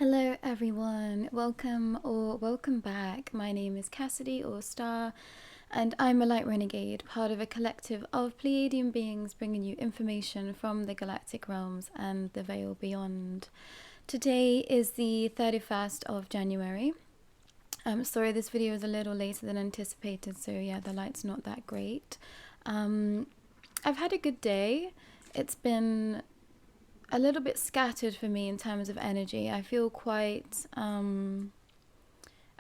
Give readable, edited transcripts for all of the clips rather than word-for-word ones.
Hello everyone, welcome back. My name is Cassidy or Starr, and I'm a Light Renegade, part of a collective of Pleiadian beings bringing you information from the galactic realms and the veil beyond. Today is the 31st of January. Sorry, this video is a little later than anticipated, so yeah, the light's not that great. I've had a good day. It's been a little bit scattered for me in terms of energy. I feel quite tired.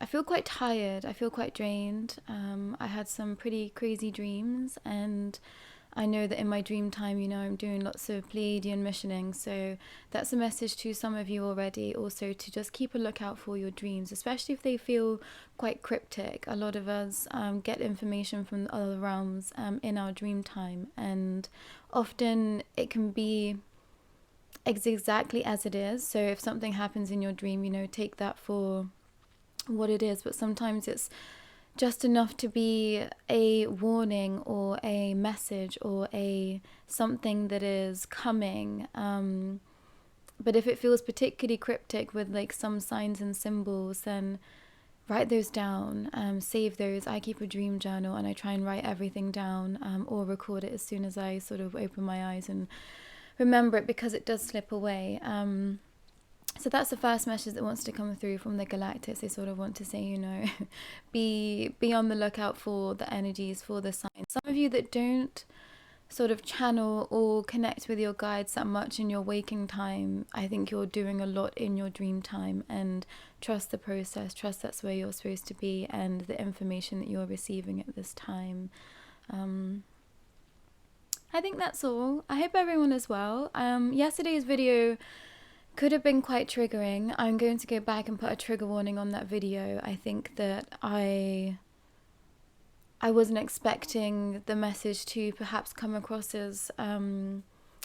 I feel quite drained. I had some pretty crazy dreams, and I know that in my dream time, I'm doing lots of Pleiadian missioning, so that's a message to some of you already. Also, to just keep a lookout for your dreams, especially if they feel quite cryptic. A lot of us get information from the other realms in our dream time, and often it can be exactly as it is. So if something happens in your dream, take that for what it is, but sometimes it's just enough to be a warning or a message or a something that is coming. But if it feels particularly cryptic with like some signs and symbols, then write those down, save those. I keep a dream journal and I try and write everything down, or record it as soon as I sort of open my eyes and remember it, because it does slip away. So that's the first message that wants to come through from the galactics. They sort of want to say, be on the lookout for the energies, for the signs. Some of you that don't sort of channel or connect with your guides that much in your waking time, I think you're doing a lot in your dream time, and trust the process. Trust that's where you're supposed to be and the information that you're receiving at this time. I think that's all. I hope everyone is well. Yesterday's video could have been quite triggering. I'm going to go back and put a trigger warning on that video. I think that I wasn't expecting the message to perhaps come across as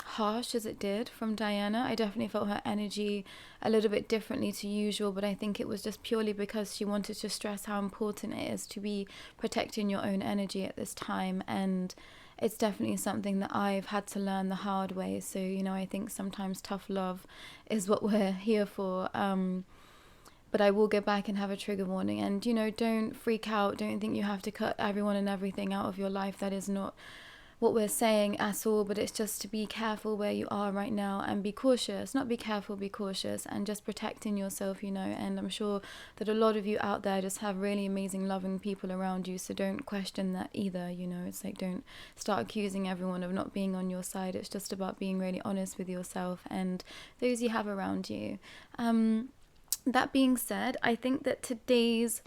harsh as it did from Diana. I definitely felt her energy a little bit differently to usual, but I think it was just purely because she wanted to stress how important it is to be protecting your own energy at this time, and it's definitely something that I've had to learn the hard way. So, I think sometimes tough love is what we're here for. But I will go back and have a trigger warning. And, don't freak out. Don't think you have to cut everyone and everything out of your life. That is not what we're saying at all, but it's just to be careful where you are right now and be cautious. Not be careful, be cautious, and just protecting yourself, and I'm sure that a lot of you out there just have really amazing loving people around you, so don't question that either. It's like, don't start accusing everyone of not being on your side. It's just about being really honest with yourself and those you have around you. That being said, I think that today's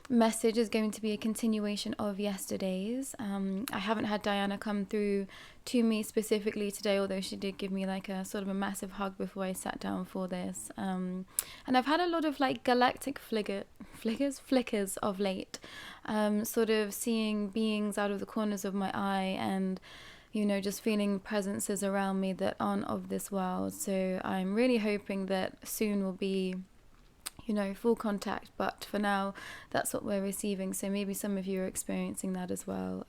message is going to be a continuation of yesterday's. I haven't had Diana come through to me specifically today, although she did give me like a sort of a massive hug before I sat down for this. And I've had a lot of like galactic flickers of late, sort of seeing beings out of the corners of my eye, and just feeling presences around me that aren't of this world. So I'm really hoping that soon will be full contact, but for now that's what we're receiving. So maybe some of you are experiencing that as well.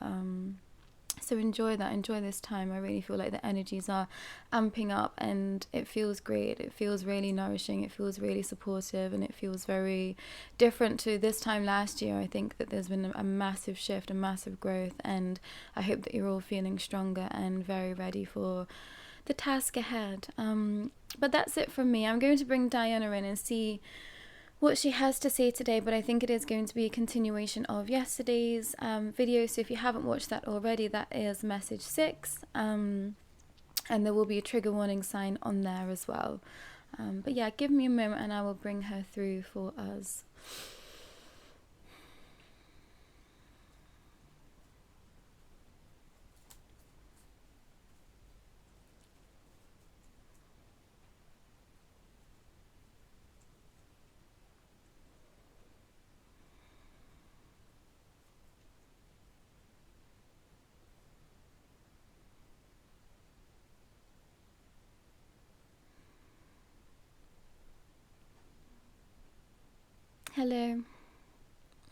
So enjoy this time. I really feel like the energies are amping up, and it feels great. It feels really nourishing. It feels really supportive, and it feels very different to this time last year. I think that there's been a massive shift, a massive growth, and I hope that you're all feeling stronger and very ready for the task ahead. But that's it from me. I'm going to bring Diana in and see what she has to say today, but I think it is going to be a continuation of yesterday's video. So if you haven't watched that already, that is message 6, and there will be a trigger warning sign on there as well. But yeah, give me a moment and I will bring her through for us.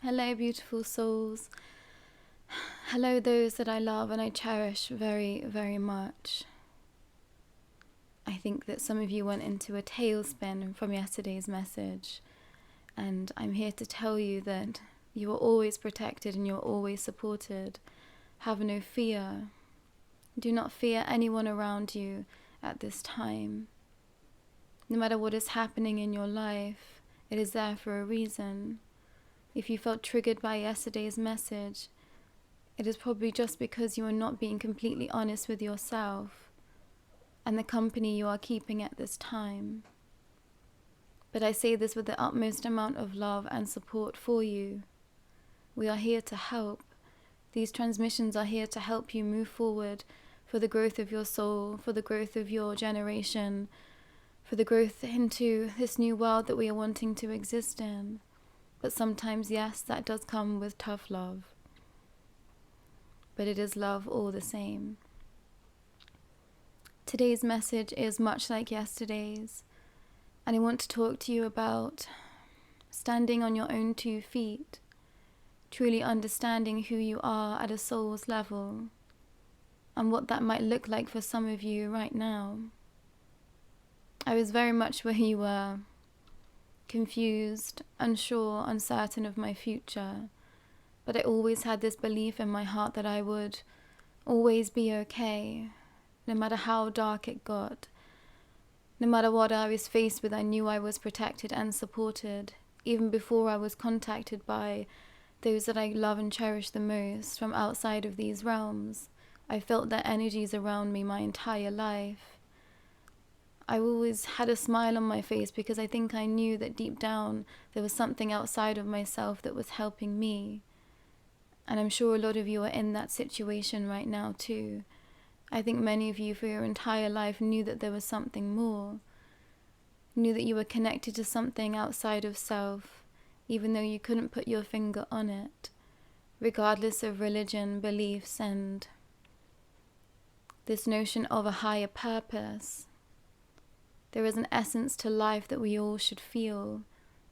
Hello beautiful souls. Hello those that I love and I cherish very, very much. I think that some of you went into a tailspin from yesterday's message, and I'm here to tell you that you are always protected and you're always supported. Have no fear. Do not fear anyone around you at this time. No matter what is happening in your life, it is there for a reason. If you felt triggered by yesterday's message, it is probably just because you are not being completely honest with yourself and the company you are keeping at this time. But I say this with the utmost amount of love and support for you. We are here to help. These transmissions are here to help you move forward for the growth of your soul, for the growth of your generation, for the growth into this new world that we are wanting to exist in. But sometimes, yes, that does come with tough love. But it is love all the same. Today's message is much like yesterday's, and I want to talk to you about standing on your own 2 feet, truly understanding who you are at a soul's level, and what that might look like for some of you right now. I was very much where you were, confused, unsure, uncertain of my future, but I always had this belief in my heart that I would always be okay, no matter how dark it got. No matter what I was faced with, I knew I was protected and supported, even before I was contacted by those that I love and cherish the most from outside of these realms. I felt their energies around me my entire life. I always had a smile on my face because I think I knew that deep down there was something outside of myself that was helping me. And I'm sure a lot of you are in that situation right now too. I think many of you for your entire life knew that there was something more, knew that you were connected to something outside of self, even though you couldn't put your finger on it, regardless of religion, beliefs, and this notion of a higher purpose. There is an essence to life that we all should feel,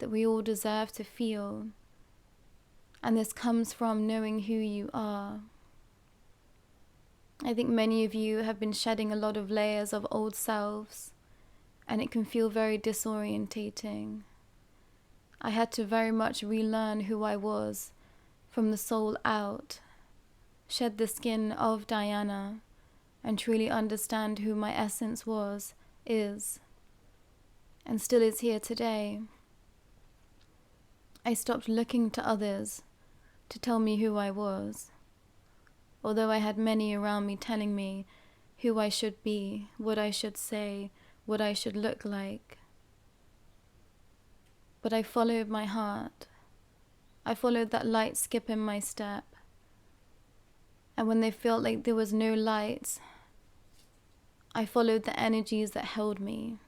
that we all deserve to feel. And this comes from knowing who you are. I think many of you have been shedding a lot of layers of old selves, and it can feel very disorientating. I had to very much relearn who I was from the soul out, shed the skin of Diana, and truly understand who my essence was, is, and still is here today. I stopped looking to others to tell me who I was, although I had many around me telling me who I should be, what I should say, what I should look like. But I followed my heart. I followed that light skip in my step. And when they felt like there was no light, I followed the energies that held me.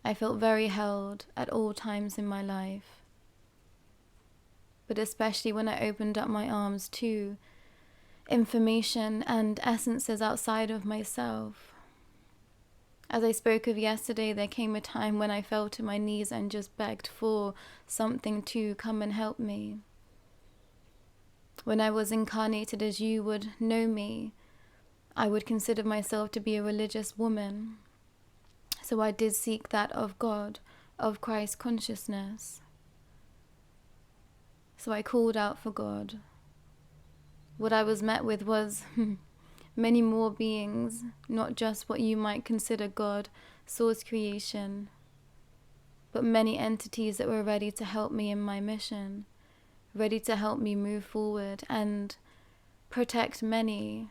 I felt very held at all times in my life, but especially when I opened up my arms to information and essences outside of myself. As I spoke of yesterday, there came a time when I fell to my knees and just begged for something to come and help me. When I was incarnated as you would know me, I would consider myself to be a religious woman. So I did seek that of God, of Christ consciousness. So I called out for God. What I was met with was many more beings, not just what you might consider God, source creation, but many entities that were ready to help me in my mission, ready to help me move forward and protect many.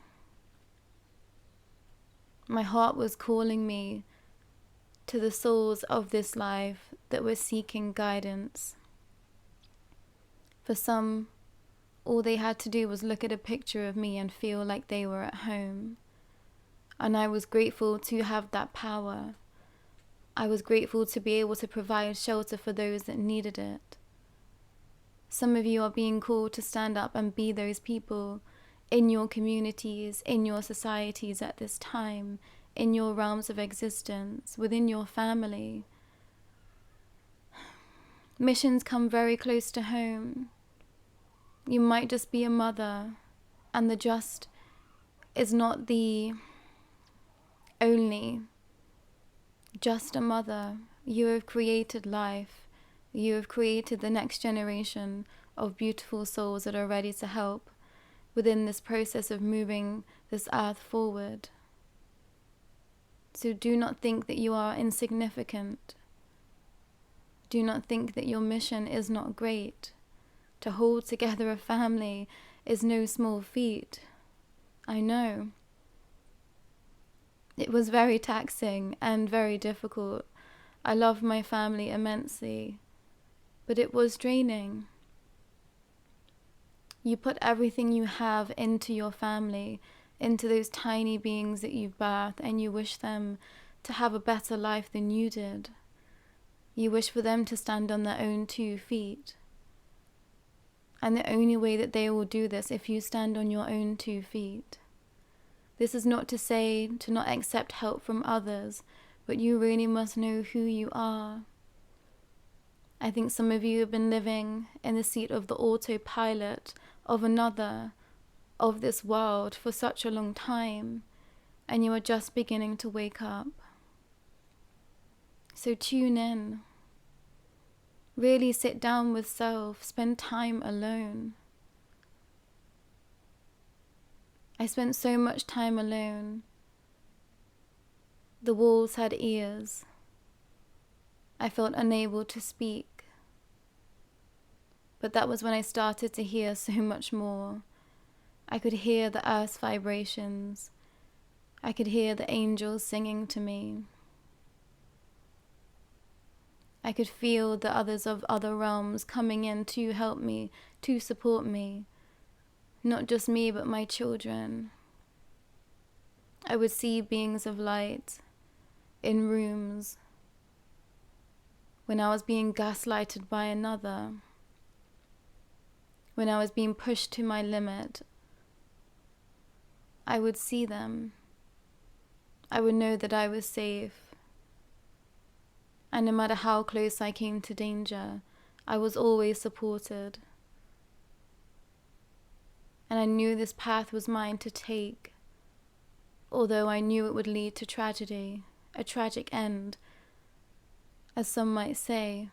My heart was calling me to the souls of this life that were seeking guidance. For some, all they had to do was look at a picture of me and feel like they were at home. And I was grateful to have that power. I was grateful to be able to provide shelter for those that needed it. Some of you are being called to stand up and be those people in your communities, in your societies at this time, in your realms of existence, within your family. Missions come very close to home. You might just be a mother, and the just is not the only just a mother. You have created life. You have created the next generation of beautiful souls that are ready to help within this process of moving this earth forward. So do not think that you are insignificant. Do not think that your mission is not great. To hold together a family is no small feat. I know. It was very taxing and very difficult. I love my family immensely, but it was draining. You put everything you have into your family, into those tiny beings that you've birthed, and you wish them to have a better life than you did. You wish for them to stand on their own 2 feet. And the only way that they will do this if you stand on your own 2 feet. This is not to say to not accept help from others, but you really must know who you are. I think some of you have been living in the seat of the autopilot of another, of this world for such a long time, and you are just beginning to wake up. So tune in. Really sit down with self, spend time alone. I spent so much time alone. The walls had ears. I felt unable to speak. But that was when I started to hear so much more. I could hear the earth's vibrations. I could hear the angels singing to me. I could feel the others of other realms coming in to help me, to support me. Not just me, but my children. I would see beings of light in rooms when I was being gaslighted by another, when I was being pushed to my limit. I would see them. I would know that I was safe. And no matter how close I came to danger, I was always supported. And I knew this path was mine to take, although I knew it would lead to tragedy, a tragic end, as some might say.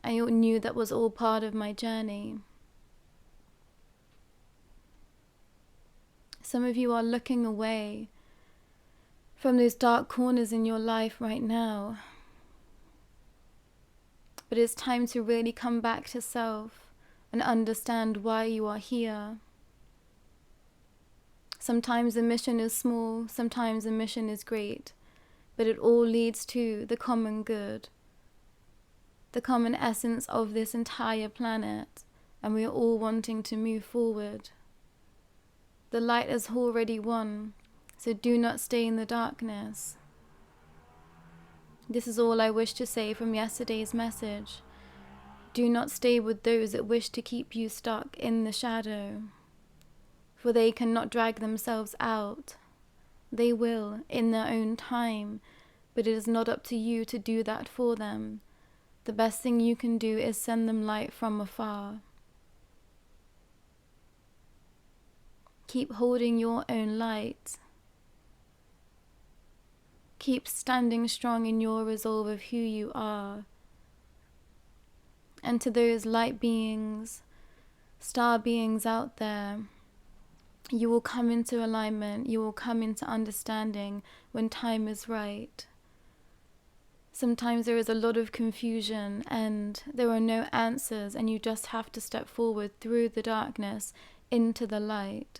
I knew that was all part of my journey. Some of you are looking away from those dark corners in your life right now. But it's time to really come back to self and understand why you are here. Sometimes the mission is small, sometimes the mission is great, but it all leads to the common good, the common essence of this entire planet, and we are all wanting to move forward. The light has already won, so do not stay in the darkness. This is all I wish to say from yesterday's message. Do not stay with those that wish to keep you stuck in the shadow, for they cannot drag themselves out. They will in their own time, but it is not up to you to do that for them. The best thing you can do is send them light from afar. Keep holding your own light. Keep standing strong in your resolve of who you are. And to those light beings, star beings out there, you will come into alignment, you will come into understanding when time is right. Sometimes there is a lot of confusion and there are no answers, and you just have to step forward through the darkness into the light.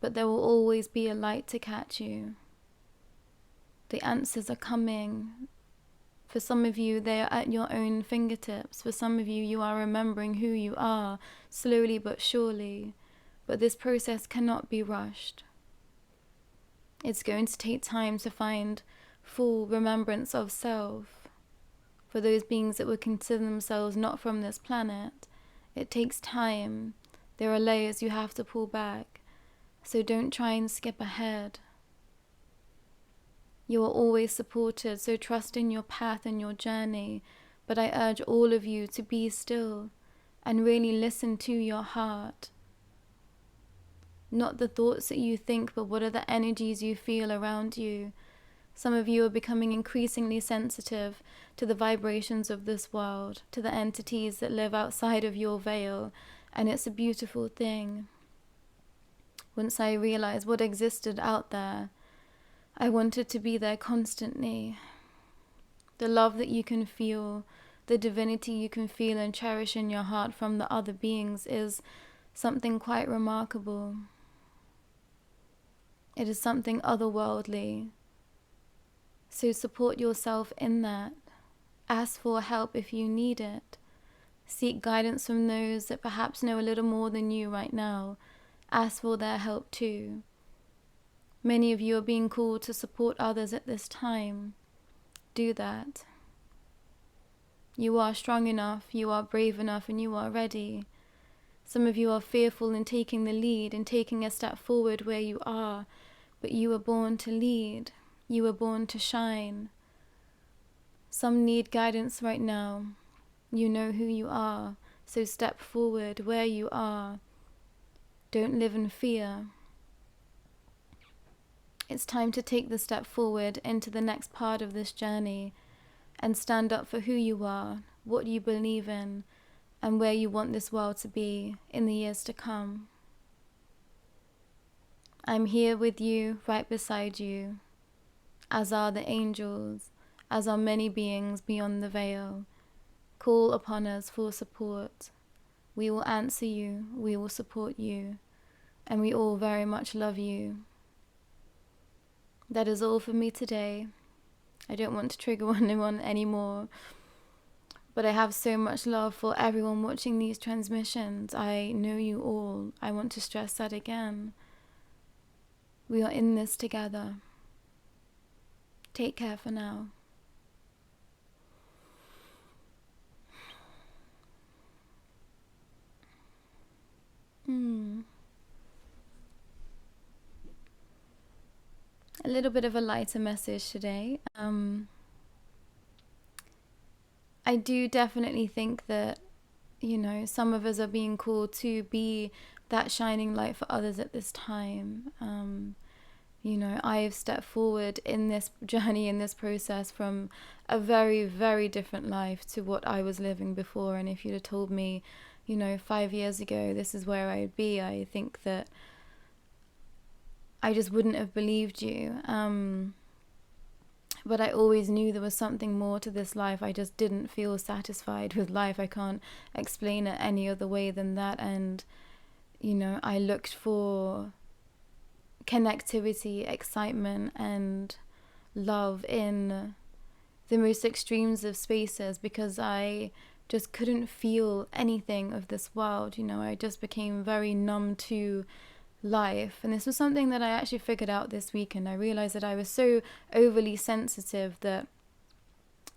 But there will always be a light to catch you. The answers are coming. For some of you, they are at your own fingertips. For some of you, you are remembering who you are, slowly but surely. But this process cannot be rushed. It's going to take time to find full remembrance of self. For those beings that would consider themselves not from this planet, it takes time. There are layers you have to pull back. So don't try and skip ahead. You are always supported, so trust in your path and your journey. But I urge all of you to be still and really listen to your heart. Not the thoughts that you think, but what are the energies you feel around you. Some of you are becoming increasingly sensitive to the vibrations of this world, to the entities that live outside of your veil, and it's a beautiful thing. Once I realized what existed out there, I wanted to be there constantly. The love that you can feel, the divinity you can feel and cherish in your heart from the other beings is something quite remarkable. It is something otherworldly. So support yourself in that. Ask for help if you need it. Seek guidance from those that perhaps know a little more than you right now. Ask for their help too. Many of you are being called to support others at this time. Do that. You are strong enough, you are brave enough, and you are ready. Some of you are fearful in taking the lead and taking a step forward where you are, but you were born to lead. You were born to shine. Some need guidance right now. You know who you are, so step forward where you are. Don't live in fear. It's time to take the step forward into the next part of this journey and stand up for who you are, what you believe in, and where you want this world to be in the years to come. I'm here with you, right beside you, as are the angels, as are many beings beyond the veil. Call upon us for support. We will answer you, we will support you, and we all very much love you. That is all for me today. I don't want to trigger anyone anymore, but I have so much love for everyone watching these transmissions. I know you all. I want to stress that again. We are in this together. Take care for now. A little bit of a lighter message today. I do definitely think that, some of us are being called to be that shining light for others at this time. I have stepped forward in this journey, in this process, from a very, very different life to what I was living before. And if you'd have told me, 5 years ago, this is where I'd be, I think that I just wouldn't have believed you. But I always knew there was something more to this life. I just didn't feel satisfied with life. I can't explain it any other way than that. And, I looked for connectivity, excitement, and love in the most extremes of spaces because I just couldn't feel anything of this world. I just became very numb to life. And this was something that I actually figured out this weekend. I realized that I was so overly sensitive that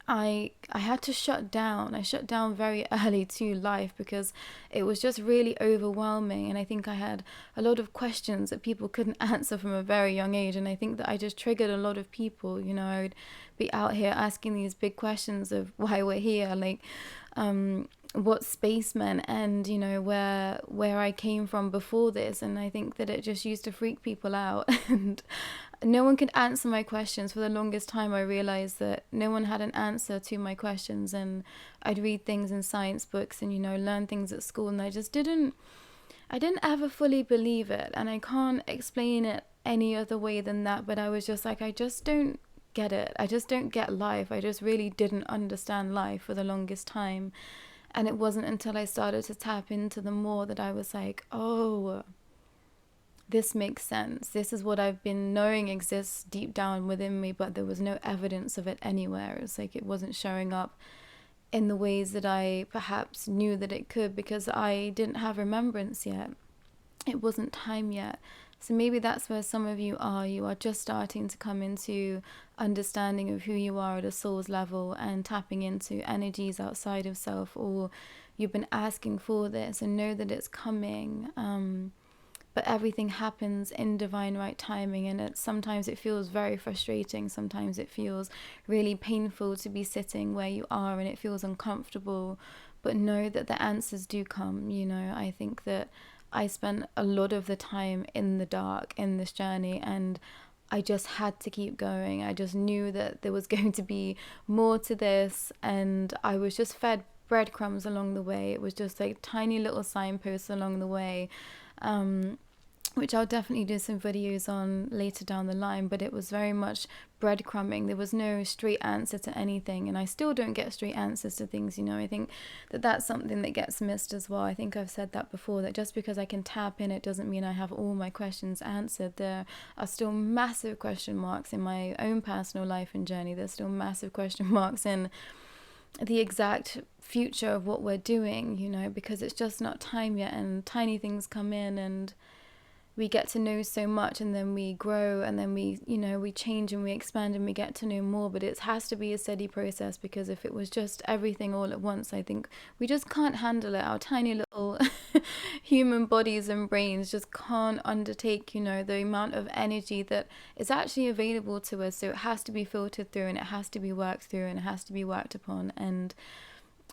I had to shut down. I shut down very early to life because it was just really overwhelming. And I think I had a lot of questions that people couldn't answer from a very young age. And I think that I just triggered a lot of people. I would be out here asking these big questions of why we're here, like what space meant, and where I came from before this. And I think that it just used to freak people out. And no one could answer my questions. For the longest time I realized that no one had an answer to my questions, and I'd read things in science books and learn things at school, and I didn't ever fully believe it. And I can't explain it any other way than that, but I was just like, I just don't get it. I just don't get life. I just really didn't understand life for the longest time. And it wasn't until I started to tap into the more that I was like, oh, this makes sense. This is what I've been knowing exists deep down within me, but there was no evidence of it anywhere. It's like it wasn't showing up in the ways that I perhaps knew that it could because I didn't have remembrance yet. It wasn't time yet. So maybe that's where some of you are. You are just starting to come into understanding of who you are at a soul's level and tapping into energies outside of self, or you've been asking for this and know that it's coming. But everything happens in divine right timing, and sometimes it feels very frustrating. Sometimes it feels really painful to be sitting where you are, and it feels uncomfortable. But know that the answers do come. I think that I spent a lot of the time in the dark in this journey, and I just had to keep going. I just knew that there was going to be more to this, and I was just fed breadcrumbs along the way. It was just like tiny little signposts along the way, which I'll definitely do some videos on later down the line, but it was very much breadcrumbing. There was no straight answer to anything, and I still don't get straight answers to things, you know. I think that that's something that gets missed as well. I think I've said that before, that just because I can tap in, it doesn't mean I have all my questions answered. There are still massive question marks in my own personal life and journey. There's still massive question marks in the exact future of what we're doing, you know, because it's just not time yet, and tiny things come in, and we get to know so much, and then we grow, and then we, you know, we change and we expand and we get to know more. But it has to be a steady process, because if it was just everything all at once, I think we just can't handle it. Our tiny little human bodies and brains just can't undertake, you know, the amount of energy that is actually available to us. So it has to be filtered through, and it has to be worked through, and it has to be worked upon. And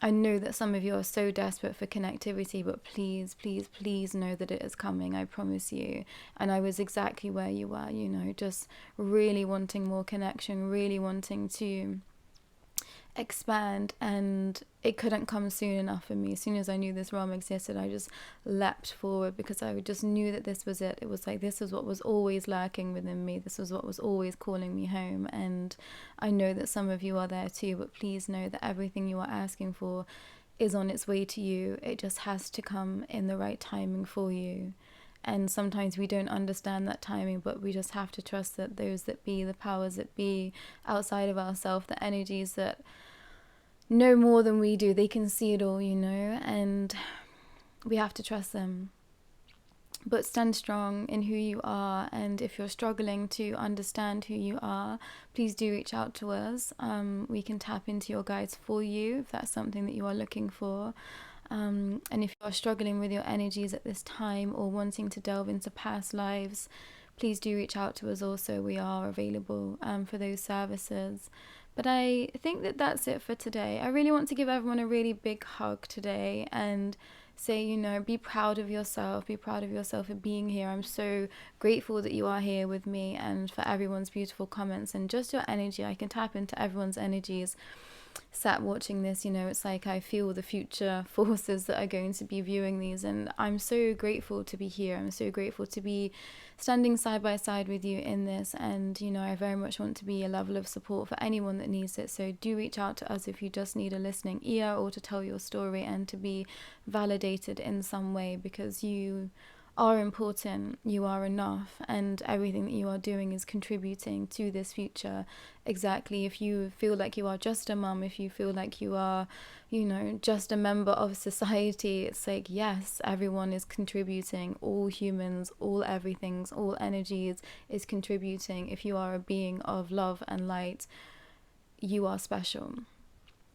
I know that some of you are so desperate for connectivity, but please, please, please know that it is coming, I promise you. And I was exactly where you were, you know, just really wanting more connection, really wanting to expand, and it couldn't come soon enough for me. As soon as I knew this realm existed, I just leapt forward, because I just knew that this was it. It was like, this was what was always lurking within me. This was what was always calling me home. And I know that some of you are there too, but please know that everything you are asking for is on its way to you. It just has to come in the right timing for you. And sometimes we don't understand that timing, but we just have to trust that those that be, the powers that be outside of ourselves, the energies that know more than we do, they can see it all, you know, and we have to trust them. But stand strong in who you are, and if you're struggling to understand who you are, please do reach out to us. We can tap into your guides for you if that's something that you are looking for. And if you are struggling with your energies at this time, or wanting to delve into past lives, please do reach out to us also. We are available for those services. But I think that that's it for today. I really want to give everyone a really big hug today and say, you know, be proud of yourself. Be proud of yourself for being here. I'm so grateful that you are here with me, and for everyone's beautiful comments and just your energy. I can tap into everyone's energies sat watching this, you know. It's like I feel the future forces that are going to be viewing these, and I'm so grateful to be here. I'm so grateful to be standing side by side with you in this, and you know, I very much want to be a level of support for anyone that needs it. So do reach out to us if you just need a listening ear, or to tell your story and to be validated in some way, because you are important, you are enough, and everything that you are doing is contributing to this future. Exactly. If you feel like you are just a mum, if you feel like you are, you know, just a member of society, it's like, yes, everyone is contributing. All humans, all everythings, all energies is contributing. If you are a being of love and light, you are special.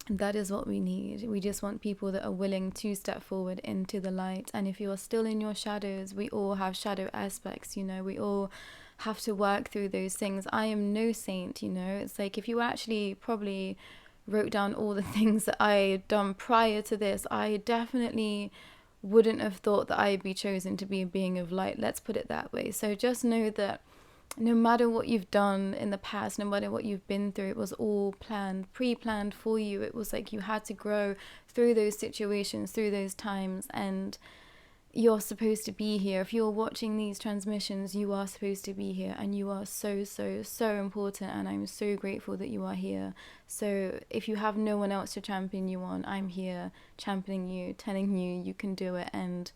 That is what we need. We just want people that are willing to step forward into the light. And if you are still in your shadows, we all have shadow aspects, you know, we all have to work through those things. I am no saint, you know. It's like, if you actually probably wrote down all the things that I had done prior to this, I definitely wouldn't have thought that I'd be chosen to be a being of light. Let's put it that way. So just know that no matter what you've done in the past, no matter what you've been through, it was all planned, pre-planned for you. It was like you had to grow through those situations, through those times, and you're supposed to be here. If you're watching these transmissions, you are supposed to be here, and you are so, so, so important, and I'm so grateful that you are here. So if you have no one else to champion you on, I'm here championing you, telling you you can do it, and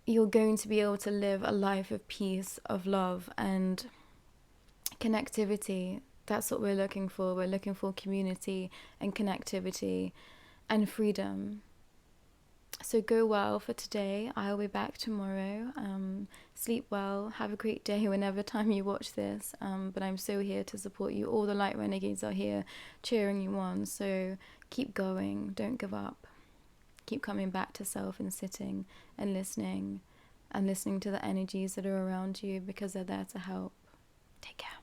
you're going to be able to live a life of peace, of love, and connectivity. That's what we're looking for. We're looking for community and connectivity and freedom. So go well for today. I'll be back tomorrow. Sleep well. Have a great day whenever time you watch this. But I'm so here to support you. All the Light Renegades are here cheering you on. So keep going. Don't give up. Keep coming back to self and sitting and listening to the energies that are around you, because they're there to help. Take care.